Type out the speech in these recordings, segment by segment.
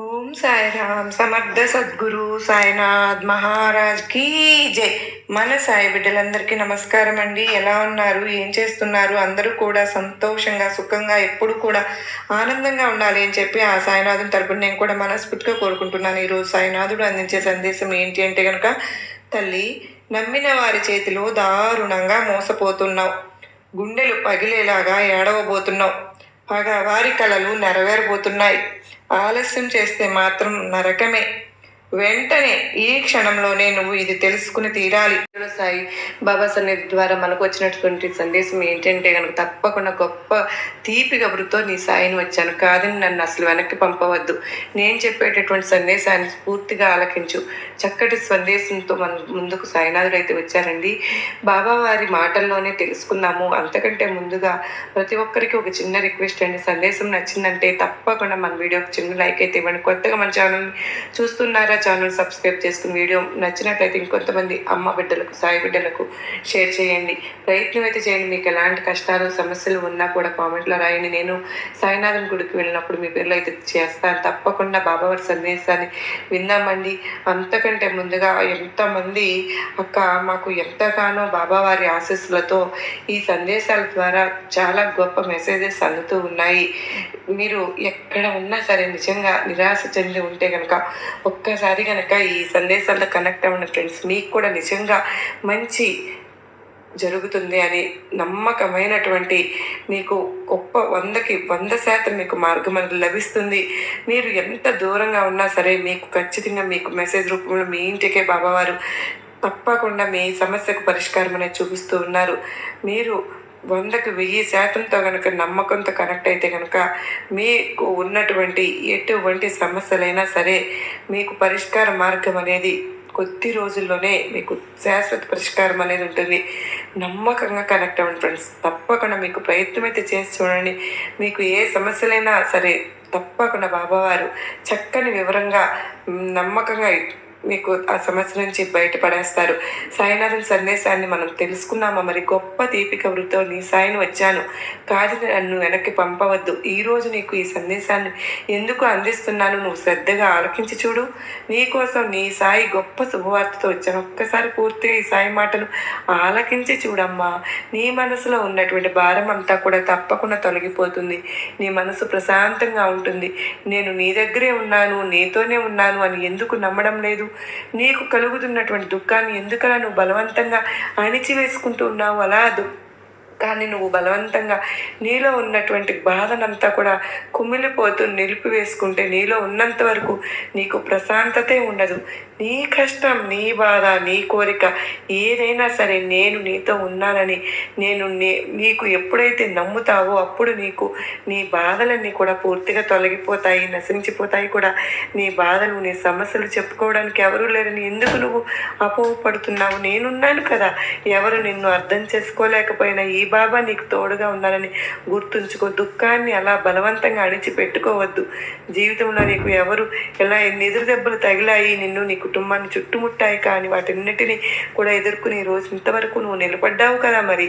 ఓం సాయిరామ్ సమర్థ సద్గురు సాయినాథ్ మహారాజ్ కీ జై. మన సాయి బిడ్డలందరికీ నమస్కారం అండి. ఎలా ఉన్నారు, ఏం చేస్తున్నారు? అందరూ కూడా సంతోషంగా సుఖంగా ఎప్పుడు కూడా ఆనందంగా ఉండాలి అని చెప్పి ఆ సాయినాథుని తరపున నేను కూడా మనస్ఫూర్తిగా కోరుకుంటున్నాను. ఈరోజు సాయినాథుడు అందించే సందేశం ఏంటి అంటే కనుక, తల్లి, నమ్మిన వారి చేతిలో దారుణంగా మోసపోతున్నావు, గుండెలు పగిలేలాగా ఏడవబోతున్నావు, పగవారి కలలు నెరవేరబోతున్నాయి. ఆలస్యం చేస్తే మాత్రం నరకమే. వెంటనే ఈ క్షణంలోనే నువ్వు ఇది తెలుసుకుని తీరాలి. సాయి బాబా సన్నిధి ద్వారా మనకు వచ్చినటువంటి సందేశం ఏంటంటే కనుక, తప్పకుండా గొప్ప తీపి కబురుతో నీ సాయిని వచ్చాను, కాదని నన్ను అసలు వెనక్కి పంపవద్దు. నేను చెప్పేటటువంటి సందేశాన్ని పూర్తిగా ఆలకించు. చక్కటి సందేశంతో మన ముందుకు సాయినాథుడు అయితే వచ్చారండి. బాబా వారి మాటల్లోనే తెలుసుకుందాము. అంతకంటే ముందుగా ప్రతి ఒక్కరికి ఒక చిన్న రిక్వెస్ట్ అండి. సందేశం నచ్చిందంటే తప్పకుండా మన వీడియోకి చిన్న లైక్ అయితే ఇవ్వండి. కొత్తగా మన ఛానల్ చూస్తున్నారా, ఛానల్ సబ్స్క్రైబ్ చేసుకుని వీడియో నచ్చినట్లయితే ఇంకొంతమంది అమ్మ బిడ్డలకు, సాయి బిడ్డలకు షేర్ చేయండి. ప్రయత్నం అయితే చేయండి. మీకు ఎలాంటి కష్టాలు సమస్యలు ఉన్నా కూడా కామెంట్లో రాయండి. నేను సాయినాథన్ గుడికి వెళ్ళినప్పుడు మీ పేర్లు అయితే చేస్తాను. తప్పకుండా బాబావారి సందేశాన్ని విందామండి. అంతకంటే ముందుగా ఎంతమంది అక్క మాకు ఎంతగానో బాబావారి ఆశీస్సులతో ఈ సందేశాల ద్వారా చాలా గొప్ప మెసేజెస్ అందుతూ ఉన్నాయి. మీరు ఎక్కడ ఉన్నా సరే నిజంగా నిరాశ చెంది ఉంటే కనుక ఒక్కసారి కనుక ఈ సందేశాలతో కనెక్ట్ అవ్వండి ఫ్రెండ్స్. మీకు కూడా నిజంగా మంచి జరుగుతుంది అని నమ్మకమైనటువంటి మీకు గొప్ప 100కి 100% మీకు మార్గం అనేది లభిస్తుంది. మీరు ఎంత దూరంగా ఉన్నా సరే మీకు ఖచ్చితంగా మీకు మెసేజ్ రూపంలో మీ ఇంటికే బాబావారు తప్పకుండా మీ సమస్యకు పరిష్కారం అనేది చూపిస్తూ ఉన్నారు. మీరు 100కి 1000% కనుక నమ్మకంతో కనెక్ట్ అయితే కనుక మీకు ఉన్నటువంటి ఎటువంటి సమస్యలైనా సరే మీకు పరిష్కార మార్గం అనేది కొద్ది రోజుల్లోనే మీకు శాశ్వత పరిష్కారం అనేది ఉంటుంది. నమ్మకంగా కనెక్ట్ అవ్వండి ఫ్రెండ్స్. తప్పకుండా మీకు ప్రయత్నం అయితే చేసి చూడండి. మీకు ఏ సమస్యలైనా సరే తప్పకుండా బాబావారు చక్కని వివరంగా నమ్మకంగా మీకు ఆ సమస్య నుంచి బయటపడేస్తారు. సాయినాథన్ సందేశాన్ని మనం తెలుసుకున్నామా? మరి గొప్ప దీపిక వృత్తో నీ సాయిని వచ్చాను, కాదు నన్ను వెనక్కి పంపవద్దు. ఈరోజు నీకు ఈ సందేశాన్ని ఎందుకు అందిస్తున్నాను, నువ్వు శ్రద్ధగా ఆలకించి చూడు. నీకోసం నీ సాయి గొప్ప శుభవార్తతో వచ్చాను. ఒక్కసారి పూర్తిగా ఈ సాయి మాటను ఆలకించి చూడమ్మా. నీ మనసులో ఉన్నటువంటి భారం అంతా కూడా తప్పకుండా తొలగిపోతుంది. నీ మనసు ప్రశాంతంగా ఉంటుంది. నేను నీ దగ్గరే ఉన్నాను, నీతోనే ఉన్నాను అని ఎందుకు నమ్మడం లేదు? నీకు కలుగుతున్నటువంటి దుఃఖాన్ని ఎందుకలా నువ్వు బలవంతంగా అణిచివేసుకుంటూ ఉన్నావు? అలా కానీ నువ్వు బలవంతంగా నీలో ఉన్నటువంటి బాధనంతా కూడా కుమిలిపోతూ నిలిపివేసుకుంటే నీలో ఉన్నంత వరకు నీకు ప్రశాంతతే ఉండదు. నీ కష్టం, నీ బాధ, నీ కోరిక ఏదైనా సరే నేను నీతో ఉన్నానని నీకు ఎప్పుడైతే నమ్ముతావో అప్పుడు నీకు నీ బాధలన్నీ కూడా పూర్తిగా తొలగిపోతాయి, నశించిపోతాయి కూడా. నీ బాధలు, నీ సమస్యలు చెప్పుకోవడానికి ఎవరూ లేరని ఎందుకు నువ్వు అపోహపడుతున్నావు? నేనున్నాను కదా. ఎవరు నిన్ను అర్థం చేసుకోలేకపోయినా ఈ బాబా నీకు తోడుగా ఉన్నానని గుర్తుంచుకో. దుఃఖాన్ని అలా బలవంతంగా అణిచిపెట్టుకోవద్దు. జీవితంలో నీకు ఎవరు ఎలా ఎన్ని ఎదురు దెబ్బలు తగిలాయి, నిన్ను నీ కుటుంబాన్ని చుట్టుముట్టాయి, కానీ వాటన్నిటినీ కూడా ఎదుర్కొని ఈ రోజు ఇంతవరకు నువ్వు నిలబడ్డావు కదా. మరి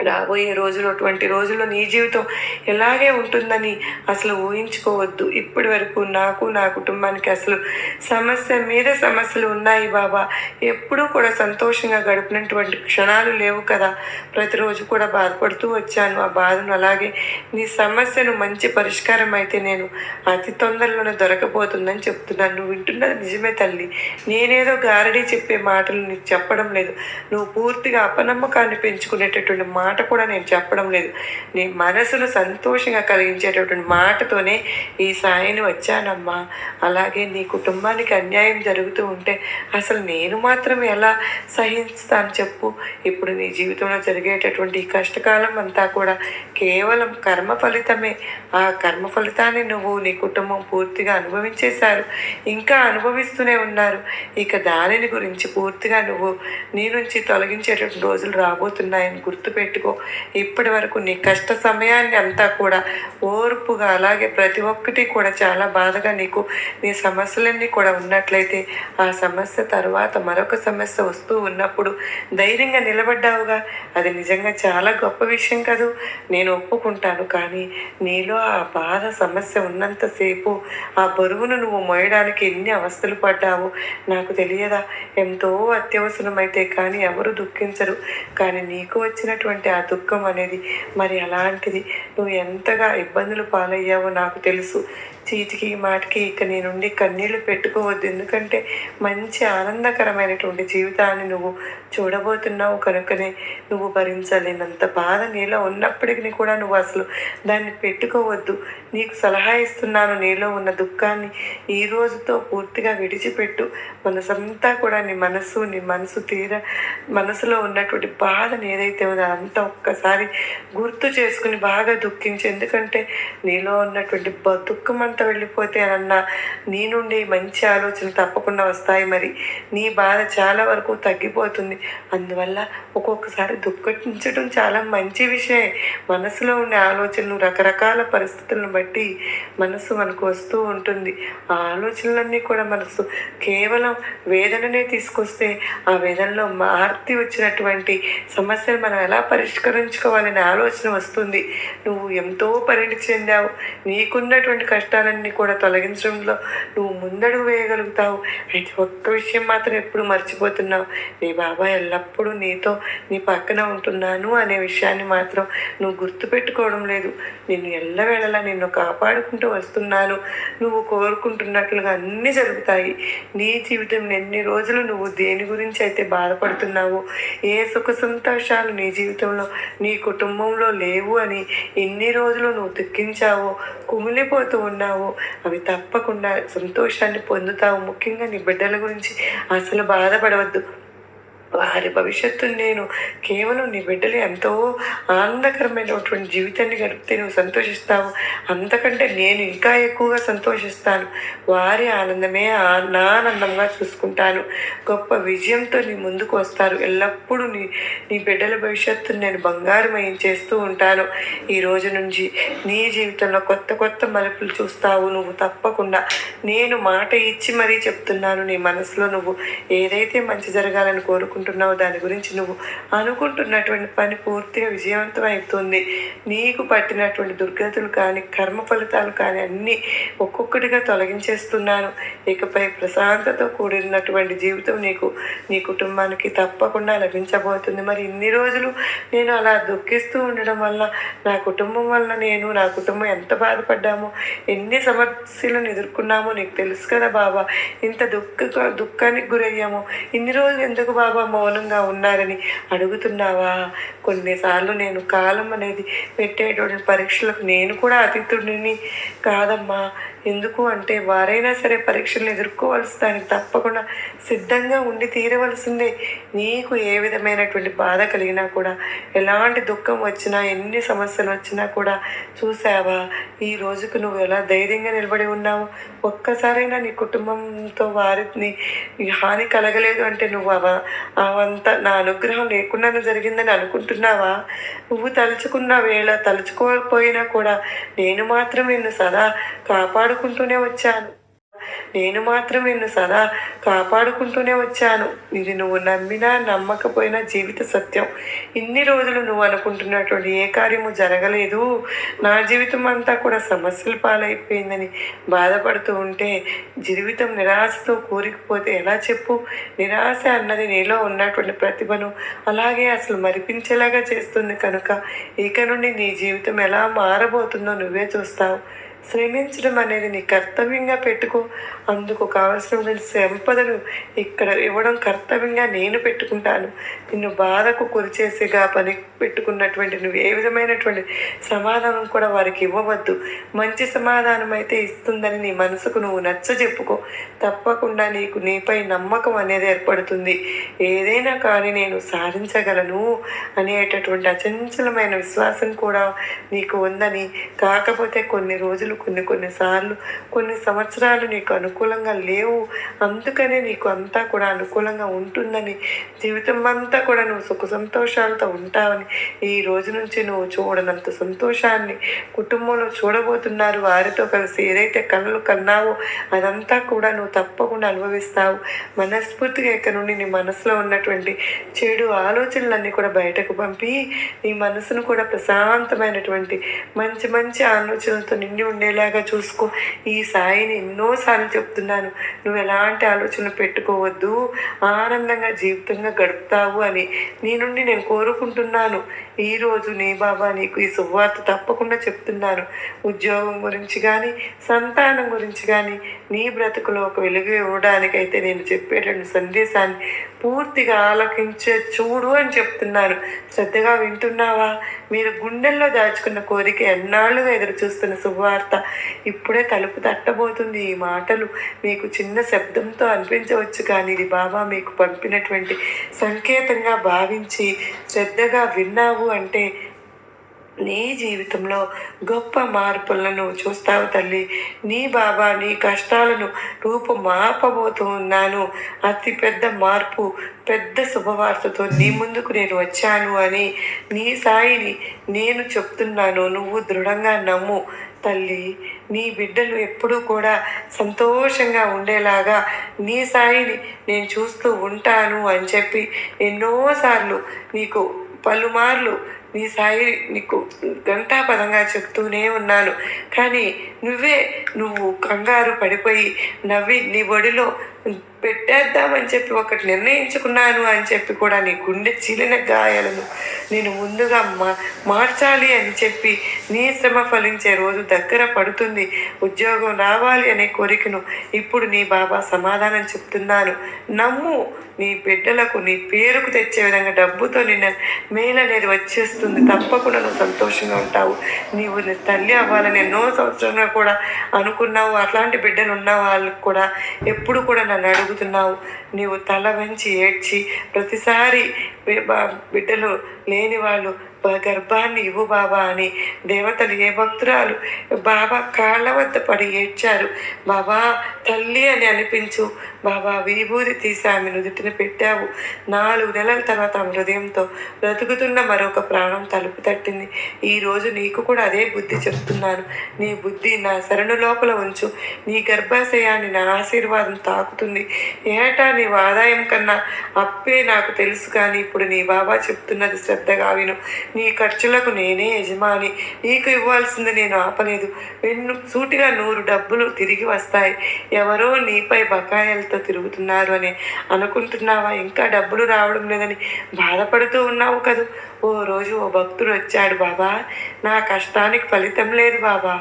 రాబోయే రోజులు, అటువంటి రోజుల్లో నీ జీవితం ఎలాగే ఉంటుందని అసలు ఊహించుకోవద్దు. ఇప్పటి వరకు నాకు, నా కుటుంబానికి అసలు సమస్య మీద సమస్యలు ఉన్నాయి బాబా. ఎప్పుడూ కూడా సంతోషంగా గడిపినటువంటి క్షణాలు లేవు కదా. ప్రతిరోజు కూడా బాధపడుతూ వచ్చాను. ఆ బాధను అలాగే నీ సమస్యను మంచి పరిష్కారం అయితే నేను అతి తొందరలోనే దొరకపోతుందని చెప్తున్నాను. నువ్వు వింటున్నది నిజమే తల్లి. నేనేదో గారడీ చెప్పే మాటలు నీకు చెప్పడం లేదు. నువ్వు పూర్తిగా అపనమ్మకాన్ని పెంచుకునేటటువంటి మాట కూడా నేను చెప్పడం లేదు. నీ మనసును సంతోషంగా కలిగించేటటువంటి మాటతోనే ఈ సాయిని వచ్చానమ్మా. అలాగే నీ కుటుంబానికి అన్యాయం జరుగుతూ ఉంటే అసలు నేను మాత్రం ఎలా సహిస్తాను చెప్పు? ఇప్పుడు నీ జీవితంలో జరిగేటటువంటి ఈ కష్టకాలం అంతా కూడా కేవలం కర్మ ఫలితమే. ఆ కర్మ ఫలితాన్ని నువ్వు, నీ కుటుంబం పూర్తిగా అనుభవించేశారు, ఇంకా అనుభవిస్తూనే ఉన్నారు. ఇక దానిని గురించి పూర్తిగా నువ్వు నీ నుంచి తొలగించేటటువంటి రోజులు రాబోతున్నాయని గుర్తుపెట్టు. పెట్టుకో. ఇప్పటి వరకు నీ కష్ట సమయాన్ని అంతా కూడా ఓర్పుగా, అలాగే ప్రతి ఒక్కటి కూడా చాలా బాధగా నీకు నీ సమస్యలన్నీ కూడా ఉన్నట్లయితే, ఆ సమస్య తర్వాత మరొక సమస్య వస్తూ ఉన్నప్పుడు ధైర్యంగా నిలబడ్డావుగా, అది నిజంగా చాలా గొప్ప విషయం కాదు. నేను ఒప్పుకుంటాను. కానీ నీలో ఆ బాధ సమస్య ఉన్నంతసేపు ఆ బరువును నువ్వు మోయడానికి ఎన్ని అవస్థలు పడ్డావు నాకు తెలియదా? ఎంతో అత్యవసరమైతే కానీ ఎవరు దుఃఖించరు. కానీ నీకు వచ్చినటువంటి ఆ దుఃఖం అనేది మరి అలాంటిది. నువ్వు ఎంతగా ఇబ్బందులు పాలయ్యావో నాకు తెలుసు. చీటికి మాటికి ఇక నీ నుండి కన్నీళ్లు పెట్టుకోవద్దు. ఎందుకంటే మంచి ఆనందకరమైనటువంటి జీవితాన్ని నువ్వు చూడబోతున్నావు కనుకనే నువ్వు భరించలేనంత బాధ నీలో ఉన్నప్పటికీ కూడా నువ్వు అసలు దాన్ని పెట్టుకోవద్దు. నీకు సలహా ఇస్తున్నాను, నీలో ఉన్న దుఃఖాన్ని ఈ రోజుతో పూర్తిగా విడిచిపెట్టు. మనసంతా కూడా నీ మనసు మనసులో ఉన్నటువంటి బాధని ఏదైతే ఉందో అంతా ఒక్కసారి గుర్తు చేసుకుని బాగా దుఃఖించు. ఎందుకంటే నీలో ఉన్నటువంటి దుఃఖం అంతా వెళ్ళిపోతే అన్న నీ నుండి మంచి ఆలోచనలు తప్పకుండా వస్తాయి. మరి నీ బాధ చాలా వరకు తగ్గిపోతుంది. అందువల్ల ఒక్కొక్కసారి దుఃఖించడం చాలా మంచి విషయమే. మనసులో ఉండే ఆలోచనలు రకరకాల పరిస్థితులను బట్టి మనసు మనకు వస్తూ ఉంటుంది. ఆ ఆలోచనలన్నీ కూడా మనసు కేవలం వేదననే తీసుకొస్తే ఆ వేదనలో మార్తి వచ్చినటువంటి సమస్యను మనం ఎలా పరిష్కరించుకోవాలనే ఆలోచన వస్తుంది. నువ్వు ఎంతో పరిణితి చెందావు. నీకున్నటువంటి కష్టాలన్నీ కూడా తొలగించడంలో నువ్వు ముందడుగు వేయగలుగుతావు. అయితే ఒక్క విషయం మాత్రం ఎప్పుడు మర్చిపోతున్నావు. నీ బాబా ఎల్లప్పుడూ నీతో నీ పక్కన ఉంటున్నాను అనే విషయాన్ని మాత్రం నువ్వు గుర్తుపెట్టుకోవడం లేదు. నిన్ను ఎల్లవేళలా నిన్ను కాపాడుకుంటూ వస్తున్నాను. నువ్వు కోరుకుంటున్నట్లుగా అన్నీ జరుగుతాయి. నీ జీవితం ఎన్ని రోజులు నువ్వు దేని గురించి అయితే బాధపడుతున్నావో, ఏ సుఖ సంతోషాలు నీ జీవితంలో నీ కుటుంబంలో లేవు అని ఎన్ని రోజులు నువ్వు దుఃఖించావో, కుమిలిపోతూ ఉన్నావో, అవి తప్పకుండా సంతోషాన్ని పొందుతావు. ముఖ్యంగా నీ బిడ్డల గురించి అసలు బాధపడవద్దు. వారి భవిష్యత్తును నేను కేవలం నీ బిడ్డలు ఎంతో ఆనందకరమైనటువంటి జీవితాన్ని గడిపితే నువ్వు సంతోషిస్తావు. అంతకంటే నేను ఇంకా ఎక్కువగా సంతోషిస్తాను. వారి ఆనందమే నా ఆనందంగా చూసుకుంటాను. గొప్ప విజయంతో నీ ముందుకు వస్తారు. ఎల్లప్పుడూ నీ బిడ్డల భవిష్యత్తును నేను బంగారుమయం చేస్తూ ఉంటాను. ఈ రోజు నుంచి నీ జీవితంలో కొత్త కొత్త మలుపులు చూస్తావు. నువ్వు తప్పకుండా నేను మాట ఇచ్చి మరీ చెప్తున్నాను. నీ మనసులో నువ్వు ఏదైతే మంచి జరగాలని కోరుకుంటున్నావు, దాని గురించి నువ్వు అనుకుంటున్నటువంటి పని పూర్తిగా విజయవంతం అవుతుంది. నీకు పట్టినటువంటి దుర్గతులు కానీ కర్మ ఫలితాలు కానీ అన్నీ ఒక్కొక్కటిగా తొలగించేస్తున్నాను. ఇకపై ప్రశాంతతో కూడినటువంటి జీవితం నీ కుటుంబానికి తప్పకుండా లభించబోతుంది. మరి ఇన్ని రోజులు నేను అలా దుఃఖిస్తూ ఉండడం వల్ల నా కుటుంబం వల్ల నా కుటుంబం ఎంత బాధపడ్డామో, ఎన్ని సమస్యలను ఎదుర్కొన్నామో నీకు తెలుసు కదా బాబా. ఇంత దుఃఖానికి గురయ్యామో, ఇన్ని రోజులు ఎందుకు బాబా మౌనంగా ఉన్నారని అడుగుతున్నావా? కొన్నిసార్లు నేను కాలం అనేది పెట్టేటువంటి పరీక్షలకు నేను కూడా అతీతుడిని కాదమ్మా. ఎందుకు అంటే వారైనా సరే పరీక్షలను ఎదుర్కోవాల్సి దానికి తప్పకుండా సిద్ధంగా ఉండి తీరవలసిందే. నీకు ఏ విధమైనటువంటి బాధ కలిగినా కూడా, ఎలాంటి దుఃఖం వచ్చినా, ఎన్ని సమస్యలు వచ్చినా కూడా చూసావా ఈ రోజుకు నువ్వు ఎలా ధైర్యంగా నిలబడి ఉన్నావు? ఒక్కసారైనా నీ కుటుంబంతో వారిని హాని కలగలేదు అంటే నువ్వు అవంతా నా అనుగ్రహం లేకుండానే జరిగిందని అనుకుంటున్నావా? నువ్వు తలుచుకున్న వేళ తలుచుకోకపోయినా కూడా నేను మాత్రం నిన్ను సదా కాపాడుకుంటూనే వచ్చాను. ఇది నువ్వు నమ్మినా నమ్మకపోయినా జీవిత సత్యం. ఇన్ని రోజులు నువ్వు అనుకుంటున్నటువంటి ఏ కార్యము జరగలేదు, నా జీవితం అంతా కూడా సమస్యల పాలైపోయిందని బాధపడుతూ ఉంటే జీవితం నిరాశతో కూరుకుపోతే ఎలా చెప్పు? నిరాశ అన్నది నీలో ఉన్నటువంటి ప్రతిభను అలాగే అసలు మరిపించేలాగా చేస్తుంది. కనుక ఇక నుండి నీ జీవితం ఎలా మారబోతుందో నువ్వే చూస్తావు. శ్రమించడం అనేది నీ కర్తవ్యంగా పెట్టుకో. అందుకు కావలసినటువంటి సంపదను ఇక్కడ ఇవ్వడం కర్తవ్యంగా నేను పెట్టుకుంటాను. నిన్ను బాధకు గురిచేసేగా పని పెట్టుకున్నటువంటి నువ్వు ఏ విధమైనటువంటి సమాధానం కూడా వారికి ఇవ్వవద్దు. మంచి సమాధానం అయితే ఇస్తుందని నీ మనసుకు నువ్వు చెప్పుకో. తప్పకుండా నీపై నమ్మకం అనేది ఏర్పడుతుంది. ఏదైనా కానీ నేను సాధించగలను అనేటటువంటి అచంచలమైన విశ్వాసం కూడా నీకు ఉందని. కాకపోతే కొన్ని రోజులు రోజులు కొన్నిసార్లు కొన్ని సంవత్సరాలు నీకు అనుకూలంగా లేవు. అందుకనే నీకు అంతా కూడా అనుకూలంగా ఉంటుందని, జీవితం అంతా కూడా నువ్వు సుఖ సంతోషాలతో ఉంటావని, ఈ రోజు నుంచి నువ్వు చూడనంత సంతోషాన్ని కుటుంబంలో చూడబోతున్నారు. వారితో కలిసి ఏదైతే కలలు కన్నావో అదంతా కూడా నువ్వు తప్పకుండా అనుభవిస్తావు. మనస్ఫూర్తిగా ఇక్కడ నుండి నీ మనసులో ఉన్నటువంటి చెడు ఆలోచనలన్నీ కూడా బయటకు పంపి నీ మనసును కూడా ప్రశాంతమైనటువంటి మంచి మంచి ఆలోచనలతో నిండి ఉండేలాగా చూసుకో. ఈ సాయిని ఎన్నోసార్లు చెప్తున్నాను, నువ్వు ఎలాంటి ఆలోచనలు పెట్టుకోవద్దు, ఆనందంగా జీవితంగా గడుపుతావు అని నీ నుండి నేను కోరుకుంటున్నాను. ఈరోజు నీ బాబా నీకు ఈ శుభవార్త తప్పకుండా చెప్తున్నాను. ఉద్యోగం గురించి కానీ, సంతానం గురించి కానీ, నీ బ్రతుకులో ఒక వెలుగు ఇవ్వడానికైతే నేను చెప్పేటువంటి సందేశాన్ని పూర్తిగా ఆలకించే చూడు అని చెప్తున్నాను. శ్రద్ధగా వింటున్నావా? మీరు గుండెల్లో దాచుకున్న కోరిక ఎన్నాళ్ళుగా ఎదురు చూస్తున్న శుభవార్త ఇప్పుడే తలుపు తట్టబోతుంది. ఈ మాటలు మీకు చిన్న శబ్దంతో అనిపించవచ్చు, కానీ ఇది బాబా మీకు పంపినటువంటి సంకేతంగా భావించి శ్రద్ధగా విన్నావు అంటే నీ జీవితంలో గొప్ప మార్పులను చూస్తావు తల్లి. నీ బాబా నీ కష్టాలను రూపుమాపబోతూ ఉన్నాను. అతి పెద్ద మార్పు, పెద్ద శుభవార్తతో నీ ముందుకు నేను వచ్చాను అని నీ సాయిని నేను చెప్తున్నాను. నువ్వు దృఢంగా నమ్ము తల్లి. నీ బిడ్డలు ఎప్పుడూ కూడా సంతోషంగా ఉండేలాగా నీ సాయిని నేను చూస్తూ ఉంటాను అని చెప్పి ఎన్నోసార్లు నీకు పలుమార్లు నీ సాయి నీకు గంటాపదంగా చెప్తూనే ఉన్నాను. కానీ నువ్వు కంగారు పడిపోయి నవ్వి నీ ఒడిలో పెట్టేద్దామని చెప్పి ఒకటి నిర్ణయించుకున్నాను అని చెప్పి కూడా నీ గుండె చీలిన గాయాలను నేను ముందుగా మార్చాలి అని చెప్పి నీ శ్రమ ఫలించే రోజు దగ్గర పడుతుంది. ఉద్యోగం రావాలి అనే కోరికను ఇప్పుడు నీ బాబా సమాధానం చెప్తున్నాను. నమ్ము. నీ బిడ్డలకు నీ పేరుకు తెచ్చే విధంగా డబ్బుతో నిన్న మేలు అనేది వచ్చేస్తుంది. తప్పకుండా నువ్వు సంతోషంగా ఉంటావు. నీవు నీ తల్లి అవ్వాలని ఎన్నో సంవత్సరంగా కూడా అనుకున్నావు. అట్లాంటి బిడ్డలు ఉన్న వాళ్ళకు కూడా ఎప్పుడు కూడా నన్ను అడుగుతున్నావు. నీవు తల వంచి ఏడ్చి ప్రతిసారి బిడ్డలు లేని వాళ్ళు గర్భాన్ని ఇవ్వు బాబా అని దేవతలు ఏ భక్తురాలు బాబా కాళ్ళ వద్ద పడి ఏడ్చారు. బాబా తల్లి అని అనిపించు. బాబా విభూతి తీసి ఆమె నుదుటిని పెట్టావు. 4 నెలల తర్వాత ఆమె హృదయంతో బ్రతుకుతున్న మరొక ప్రాణం తలుపు తట్టింది. ఈరోజు నీకు కూడా అదే బుద్ధి చెప్తున్నాను. నీ బుద్ధి నా శరణు లోపల ఉంచు. నీ గర్భాశయాన్ని నా ఆశీర్వాదం తాకుతుంది. ఏటా నీ ఆదాయం కన్నా అప్పే నాకు తెలుసు, కానీ ఇప్పుడు నీ బాబా చెప్తున్నది శ్రద్ధగా విను. నీ ఖర్చులకు నేనే యజమాని. నీకు ఇవ్వాల్సింది నేను ఆపలేదు. సూటిగా 100 డబ్బులు తిరిగి వస్తాయి. ఎవరో నీపై బకాయిలతో తిరుగుతున్నారు అని అనుకుంటున్నావా? ఇంకా డబ్బులు రావడం లేదని బాధపడుతూ ఉన్నావు కదూ. ఓ రోజు ఓ భక్తుడు వచ్చాడు. బాబా, నా కష్టానికి ఫలితం లేదు బాబా.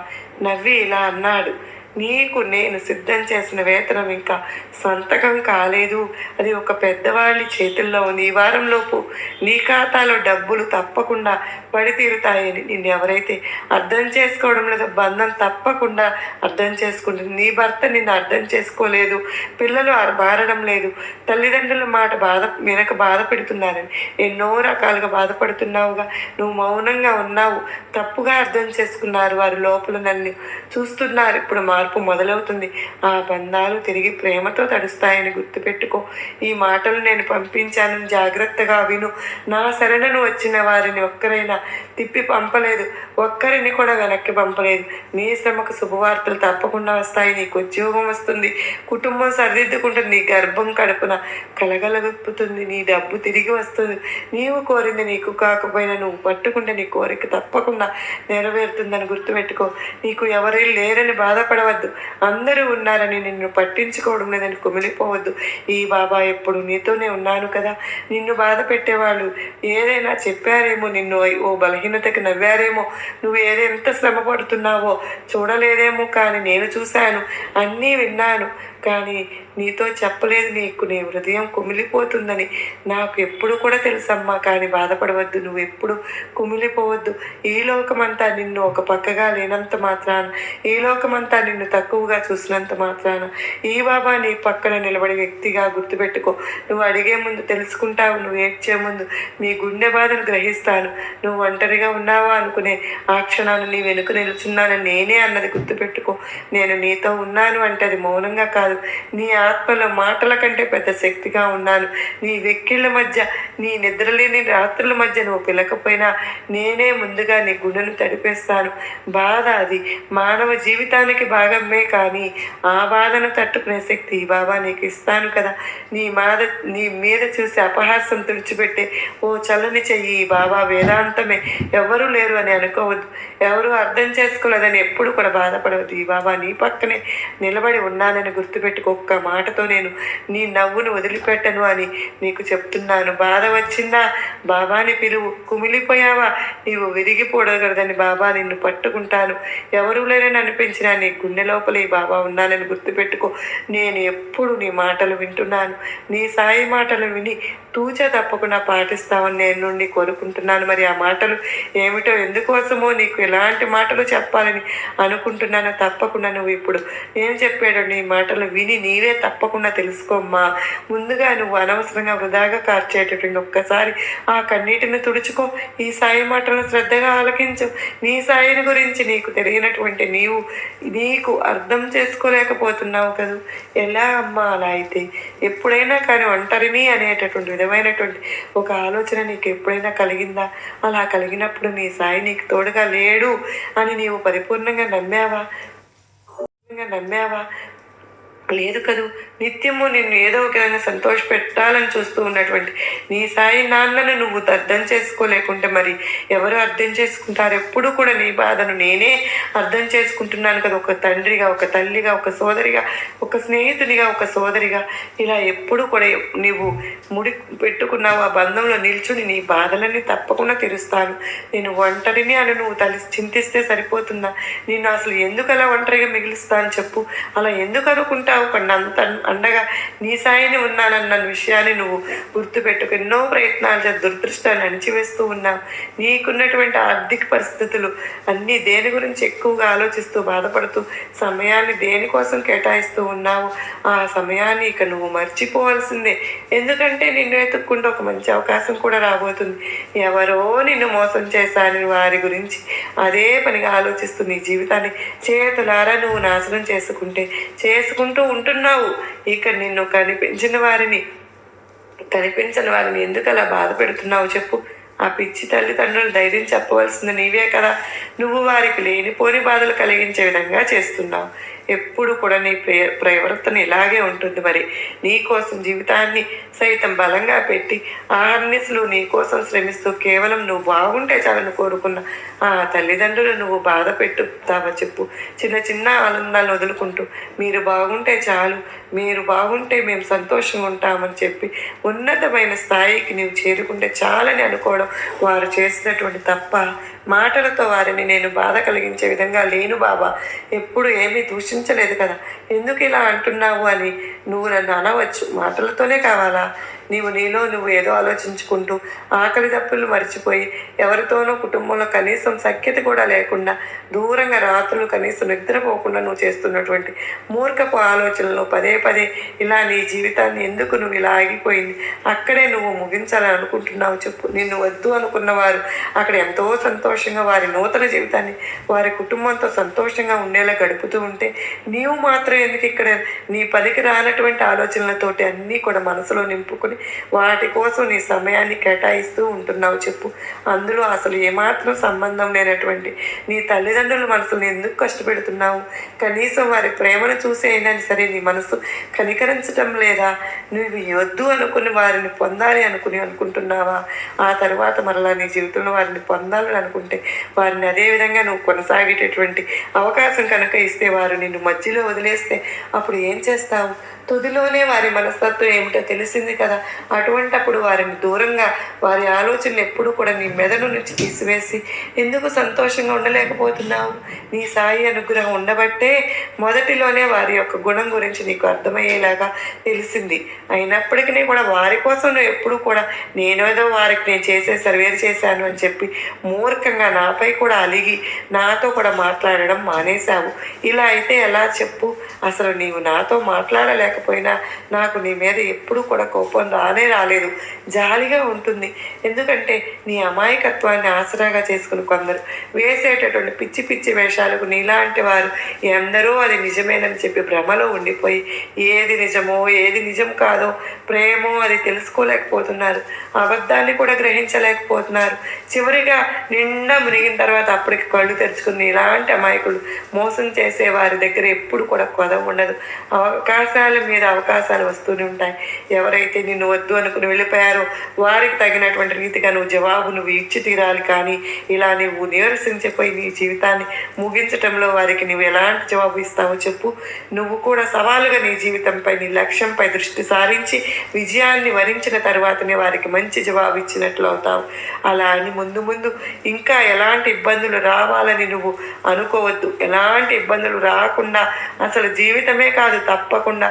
నవ్వి ఇలా అన్నాడు, నీకు నేను సిద్ధం చేసిన వేతనం ఇంకా సంతకం కాలేదు. అది ఒక పెద్దవాళ్ళ చేతుల్లో ఉంది. ఈ వారంలోపు నీ ఖాతాలో డబ్బులు తప్పకుండా పడి తీరుతాయని నిన్ను ఎవరైతే అర్థం చేసుకోవడం లేదో బంధం తప్పకుండా అర్థం చేసుకుంటుంది. నీ భర్త నిన్ను అర్థం చేసుకోలేదు, పిల్లలు బారడం లేదు, తల్లిదండ్రుల మాట వెనక బాధ పెడుతున్నారని ఎన్నో రకాలుగా బాధపడుతున్నావుగా. నువ్వు మౌనంగా ఉన్నావు. తప్పుగా అర్థం చేసుకున్నారు వారు. లోపల నన్ను చూస్తున్నారు. ఇప్పుడు మార్పు మొదలవుతుంది. ఆ బంధాలు తిరిగి ప్రేమతో తడుస్తాయని గుర్తుపెట్టుకో. ఈ మాటలు నేను పంపించానని జాగ్రత్తగా విను. నా శరణను వచ్చిన వారిని ఒక్కరైనా తిప్పి పంపలేదు, ఒక్కరిని కూడా వెనక్కి పంపలేదు. నీ శ్రమకు శుభవార్తలు తప్పకుండా వస్తాయి. నీకు ఉద్యోగం వస్తుంది, కుటుంబం సరిదిద్దుకుంటుంది, నీ గర్భం కడుపున కలగలగుతుంది, నీ డబ్బు తిరిగి వస్తుంది. నీవు కోరింది నీకు కాకపోయినా నువ్వు పట్టుకుంటే నీ కోరిక తప్పకుండా నెరవేరుతుందని గుర్తుపెట్టుకో. నీకు ఎవరు లేరని బాధపడవద్దు, అందరూ ఉన్నారని నిన్ను పట్టించుకోవడం లేదని కుమిలిపోవద్దు. ఈ బాబా ఎప్పుడు నీతోనే ఉన్నాను కదా. నిన్ను బాధ పెట్టేవాళ్ళు ఏదైనా చెప్పారేమో, నిన్ను ఓ బలహీనతకి నవ్వారేమో, నువ్వు ఎంత శ్రమ పడుతున్నావో చూడలేదేమో, కానీ నేను చూశాను, అన్నీ విన్నాను. కానీ నీతో చెప్పలేదు. నీకు నీ హృదయం కుమిలిపోతుందని నాకు ఎప్పుడు కూడా తెలుసమ్మా. కానీ బాధపడవద్దు, నువ్వు ఎప్పుడు కుమిలిపోవద్దు. ఈ లోకమంతా నిన్ను ఒక పక్కగా లేనంత మాత్రాన, ఈ లోకమంతా నిన్ను తక్కువగా చూసినంత మాత్రాన ఈ బాబా నీ పక్కన నిలబడి వ్యక్తిగా గుర్తుపెట్టుకో. నువ్వు అడిగే ముందు తెలుసుకుంటావు, నువ్వు ఏడ్చే ముందు నీ గుండె బాధను గ్రహిస్తాను. నువ్వు ఒంటరిగా ఉన్నావా అనుకునే ఆ క్షణాన్ని నీ వెనుక నిలుచున్నానని నేనే అన్నది గుర్తుపెట్టుకో. నేను నీతో ఉన్నాను అంటే అది మౌనంగా కాదు, నీ ఆత్మలో మాటల కంటే పెద్ద శక్తిగా ఉన్నాను. నీ వెక్కిళ్ళ మధ్య, నీ నిద్రలేని రాత్రుల మధ్య నువ్వు పిలకపోయినా నేనే ముందుగా నీ గుండెను తడిపేస్తాను. బాధ అది మానవ జీవితానికి భాగమే, కానీ ఆ బాధను తట్టుకునే శక్తి ఈ బాబా నీకు ఇస్తాను కదా. నీ మీద చూసి అపహాస్యం తుడిచిపెట్టే ఓ చల్లని చెయ్యి ఈ బాబా వేదాంతమే. ఎవరూ లేరు అని అనుకోవద్దు, ఎవరు అర్థం చేసుకోలేదని ఎప్పుడు కూడా బాధపడవద్దు. ఈ బాబా నీ పక్కనే నిలబడి ఉన్నానని గుర్తుపెట్టుకో. ఒక్క మాటతో నేను నీ నవ్వును వదిలిపెట్టను అని నీకు చెప్తున్నాను. బాధ వచ్చిందా బాబాని పిలువు. కుమిలిపోయావా నీవు విరిగిపోడగలదని బాబా నిన్ను పట్టుకుంటాను. ఎవరూ లేరని అనిపించినా నీ గుండె లోపల ఈ బాబా ఉన్నానని గుర్తుపెట్టుకో. నేను ఎప్పుడు నీ మాటలు వింటున్నాను. నీ సాయి మాటలు విని తూచా తప్పకుండా పాటిస్తావని నేను నుండి కోరుకుంటున్నాను. మరి ఆ మాటలు ఏమిటో, ఎందుకోసమో, నీకు ఎలాంటి మాటలు చెప్పాలని అనుకుంటున్నానో తప్పకుండా నువ్వు ఇప్పుడు ఏం చెప్పాడో నీ మాటలు విని నీవే తప్పకుండా తెలుసుకోమ్మా. ముందుగా నువ్వు అనవసరంగా వృధాగా కార్చేటటువంటి ఒక్కసారి ఆ కన్నీటిని తుడుచుకో. ఈ సాయి మాటలను శ్రద్ధగా ఆలకించు. నీ సాయిని గురించి నీకు తెలియనటువంటి నీకు అర్థం చేసుకోలేకపోతున్నావు కదా. ఎలా అమ్మా అలా అయితే? ఎప్పుడైనా కానీ ఒంటరిని అనేటటువంటి విధమైనటువంటి ఒక ఆలోచన నీకు ఎప్పుడైనా కలిగిందా? అలా కలిగినప్పుడు నీ సాయి నీకు తోడుగా లేడు అని నీవు పరిపూర్ణంగా నమ్మావా? లేదు కదూ. నిత్యము నిన్ను ఏదో ఒక విధంగా సంతోష పెట్టాలని చూస్తూ ఉన్నటువంటి నీ సాయి నాన్నను నువ్వు అర్థం చేసుకోలేకుంటే మరి ఎవరు అర్థం చేసుకుంటారు? ఎప్పుడు కూడా నీ బాధను నేనే అర్థం చేసుకుంటున్నాను కదా. ఒక తండ్రిగా, ఒక తల్లిగా, ఒక సోదరిగా, ఒక స్నేహితునిగా, ఒక సోదరిగా ఇలా ఎప్పుడు కూడా నీవు ముడి పెట్టుకున్నావు. ఆ బంధంలో నిల్చుని నీ బాధలన్నీ తప్పకుండా తీరుస్తాను. నేను ఒంటరిని అని నువ్వు చింతిస్తే సరిపోతుందా? నేను అసలు ఎందుకు అలా ఒంటరిగా మిగిలిస్తాను చెప్పు. అలా ఎందుకు అనుకుంటావు? అంత అండగా నీ సాయిని ఉన్నానన్న విషయాన్ని నువ్వు గుర్తుపెట్టుకు. ఎన్నో ప్రయత్నాలు దురదృష్టాన్ని అణిచివేస్తూ ఉన్నావు. నీకున్నటువంటి ఆర్థిక పరిస్థితులు అన్నీ దేని గురించి ఎక్కువగా ఆలోచిస్తూ బాధపడుతూ సమయాన్ని దేనికోసం కేటాయిస్తూ ఉన్నావు. ఆ సమయాన్ని ఇక నువ్వు మర్చిపోవాల్సిందే. ఎందుకంటే నిన్ను వెతుక్కుంటూ ఒక మంచి అవకాశం కూడా రాబోతుంది. ఎవరో నిన్ను మోసం చేశానని వారి గురించి అదే పనిగా ఆలోచిస్తూ నీ జీవితాన్ని చేతులారా నువ్వు నాశనం చేసుకుంటూ ఉంటున్నావు. ఇక నిన్ను కనిపించని వారిని ఎందుకు అలా బాధ పెడుతున్నావు చెప్పు. ఆ పిచ్చి తల్లిదండ్రులు ధైర్యం చెప్పవలసింది నీవే కదా. నువ్వు వారికి లేనిపోని బాధలు కలిగించే విధంగా చేస్తున్నావు. ఎప్పుడు కూడా నీ ప్రవర్తన ఇలాగే ఉంటుంది. మరి నీ కోసం జీవితాన్ని సైతం బలంగా పెట్టి ఆహర్నిశలు నీ కోసం శ్రమిస్తూ కేవలం నువ్వు బాగుంటే చాలని కోరుకున్న ఆ తల్లిదండ్రులు నువ్వు బాధ పెట్టుతావా చెప్పు. చిన్న చిన్న ఆనందాలను వదులుకుంటూ మీరు బాగుంటే చాలు, మీరు బాగుంటే మేము సంతోషంగా ఉంటామని చెప్పి ఉన్నతమైన స్థాయికి నీవు చేరుకుంటే చాలని అనుకోవడం వారు చేసినటువంటి తప్ప. మాటలతో వారిని నేను బాధ కలిగించే విధంగా లేను బాబా. ఎప్పుడు ఏమీ దూషించలేదు కదా. ఎందుకు ఇలా అంటున్నావు అని నువ్వు నన్ను అనవచ్చు. మాటలతోనే కావాలా? నీలో నువ్వు ఏదో ఆలోచించుకుంటూ ఆకలి దప్పులు మర్చిపోయి ఎవరితోనో కుటుంబంలో కనీసం సఖ్యత కూడా లేకుండా దూరంగా రాత్రులు కనీసం నిద్రపోకుండా నువ్వు చేస్తున్నటువంటి మూర్ఖపు ఆలోచనలు పదే ఇలా నీ జీవితాన్ని ఎందుకు నువ్వు ఇలా ఆగిపోయింది? అక్కడే నువ్వు ముగించాలని అనుకుంటున్నావు చెప్పు. నిన్ను వద్దు అనుకున్న వారు అక్కడ ఎంతో సంతోషంగా వారి నూతన జీవితాన్ని వారి కుటుంబంతో సంతోషంగా ఉండేలా గడుపుతూ ఉంటే నీవు మాత్రం ఎందుకు ఇక్కడ నీ పనికి రానటువంటి ఆలోచనలతోటి అన్నీ కూడా మనసులో నింపుకొని వాటి కోసం నీ సమయాన్ని కేటాయిస్తూ ఉంటున్నావు చెప్పు. అందులో అసలు ఏమాత్రం సంబంధం లేనటువంటి నీ తల్లిదండ్రుల మనసుని ఎందుకు కష్టపెడుతున్నావు? కనీసం వారి ప్రేమను చూసి అయినా సరే నీ మనసు కనికరించటం లేదా? నువ్వు వద్దు అనుకుని వారిని పొందాలి అనుకుంటున్నావా? ఆ తర్వాత మరలా నీ జీవితంలో వారిని పొందాలని అనుకుంటే వారిని అదేవిధంగా నువ్వు కొనసాగేటటువంటి అవకాశం కనుక ఇస్తే వారు నిన్ను మధ్యలో వదిలేస్తే అప్పుడు ఏం చేస్తావు? తుదిలోనే వారి మనస్తత్వం ఏమిటో తెలిసింది కదా. అటువంటప్పుడు వారిని దూరంగా, వారి ఆలోచనలు ఎప్పుడూ కూడా నీ మెదడు నుంచి తీసివేసి ఎందుకు సంతోషంగా ఉండలేకపోతున్నావు? నీ సాయి అనుగ్రహం ఉండబట్టే మొదటిలోనే వారి యొక్క గుణం గురించి నీకు అర్థమయ్యేలాగా తెలిసింది. అయినప్పటికీ కూడా వారి కోసం నువ్వు ఎప్పుడూ కూడా నేనేదో వారికి నేను చేసేసాను, వేరు చేశాను అని చెప్పి మూర్ఖంగా నాపై కూడా అలిగి నాతో కూడా మాట్లాడడం మానేశావు. ఇలా అయితే ఎలా చెప్పు? అసలు నీవు నాతో మాట్లాడలేకపోయినా నాకు నీ మీద ఎప్పుడూ కూడా కోపం రాలేదు. జాలిగా ఉంటుంది. ఎందుకంటే నీ అమాయకత్వాన్ని ఆసరాగా చేసుకుని కొందరు వేసేటటువంటి పిచ్చి పిచ్చి వేషాలకు నీలాంటి వారు ఎందరో అది నిజమేనని చెప్పి భ్రమలో ఉండిపోయి ఏది నిజమో ఏది నిజం కాదో ప్రేమో అది తెలుసుకోలేకపోతున్నారు. అబద్ధాన్ని కూడా గ్రహించలేకపోతున్నారు. చివరిగా నిండా మునిగిన తర్వాత అప్పటికి కళ్ళు తెరుచుకుని ఇలాంటి అమాయకులు మోసం చేసే వారి దగ్గర ఎప్పుడు కూడా కొదవ ఉండదు. అవకాశాల మీద అవకాశాలు వస్తూనే ఉంటాయి. ఎవరైతే నిన్ను వద్దు అనుకుని వెళ్ళిపోయారో వారికి తగినటువంటి రీతిగా నువ్వు ఇచ్చి తీరాలి. కానీ ఇలా నువ్వు నీరసించిపోయి నీ జీవితాన్ని ముగించటంలో వారికి నువ్వు ఎలాంటి జవాబు ఇస్తావో చెప్పు. నువ్వు కూడా సవాలుగా నీ జీవితంపై, నీ లక్ష్యంపై దృష్టి సారించి విజయాన్ని వరించిన తర్వాతనే వారికి మంచి జవాబు ఇచ్చినట్లు అవుతావు. అలా అని ముందు ముందు ఇంకా ఎలాంటి ఇబ్బందులు రావాలని నువ్వు అనుకోవద్దు. ఎలాంటి ఇబ్బందులు రాకుండా అసలు జీవితమే కాదు, తప్పకుండా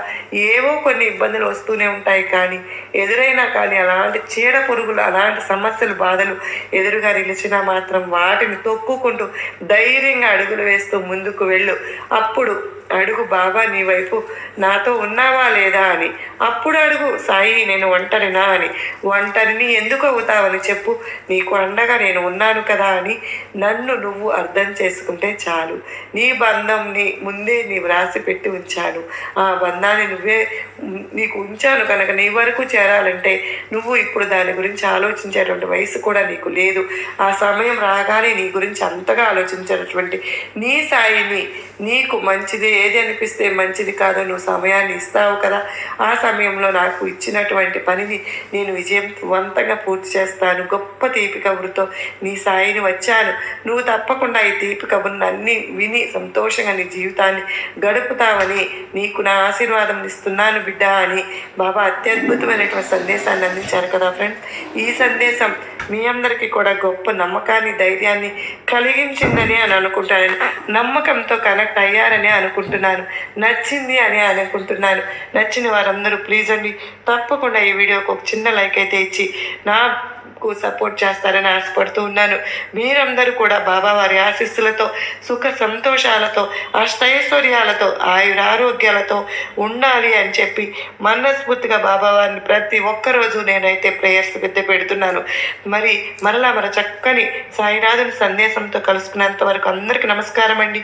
ఏవో కొన్ని ఇబ్బందులు వస్తూనే ఉంటాయి. కానీ ఎదురైనా కానీ అలాంటి చీడ పురుగులు, అలాంటి సమస్యలు, బాధలు ఎదురుగా నిలిచినా మాత్రం వాటిని తొక్కుకుంటూ ధైర్యంగా అడుగులు వేస్తూ ముందుకు వెళ్ళు. అప్పుడు అడుగు, బాబా నీ వైపు నాతో ఉన్నావా లేదా అని. అప్పుడు అడుగు, సాయి నేను ఒంటరినా అని. ఒంటరిని ఎందుకు అవుతావని చెప్పు, నీకు అండగా నేను ఉన్నాను కదా అని నన్ను నువ్వు అర్థం చేసుకుంటే చాలు. నీ బంధంని ముందే నీవు రాసి పెట్టి ఉంచాను. ఆ బంధాన్ని నువ్వే నీకు ఉంచాను కనుక నీ వరకు చేరాలంటే నువ్వు ఇప్పుడు దాని గురించి ఆలోచించేటువంటి వయసు కూడా నీకు లేదు. ఆ సమయం రాగానే నీ గురించి అంతగా ఆలోచించేటటువంటి నీ సాయిని నీకు మంచిది ఏది అనిపిస్తే మంచిది కాదో నువ్వు సమయాన్ని ఇస్తావు కదా. ఆ సమయంలో నాకు ఇచ్చినటువంటి పనిని నేను విజయవంతంగా పూర్తి చేస్తాను. గొప్ప తీపి కబురుతో నీ సాయిని వచ్చాను. నువ్వు తప్పకుండా ఈ తీపి కబుర్ని అన్నీ విని సంతోషంగా నీ జీవితాన్ని గడుపుతావని నీకు నా ఆశీర్వాదం ఇస్తున్నాను బిడ్డ అని బాబా అత్యద్భుతమైనటువంటి సందేశాన్ని అందించారు కదా ఫ్రెండ్స్. ఈ సందేశం మీ అందరికీ కూడా గొప్ప నమ్మకాన్ని, ధైర్యాన్ని కలిగించిందని అని అనుకుంటాను. నమ్మకంతో కనెక్ట్ అయ్యారని అనుకుంటున్నాను. నచ్చింది అని అనుకుంటున్నాను. నచ్చిన వారందరూ ప్లీజ్ అండి తప్పకుండా ఈ వీడియోకి ఒక చిన్న లైక్ అయితే ఇచ్చి సపోర్ట్ చేస్తారని ఆశపడుతూ ఉన్నాను. మీరందరూ కూడా బాబా వారి ఆశీస్సులతో, సుఖ సంతోషాలతో, అష్టైశ్వర్యాలతో, ఆయురారోగ్యాలతో ఉండాలి అని చెప్పి మనస్ఫూర్తిగా బాబా వారిని ప్రతి ఒక్కరోజు నేనైతే ప్రేయర్స్ పెడుతున్నాను. మరలా చక్కని సాయినాథుని సందేశంతో కలుసుకున్నంత వరకు అందరికీ నమస్కారం అండి.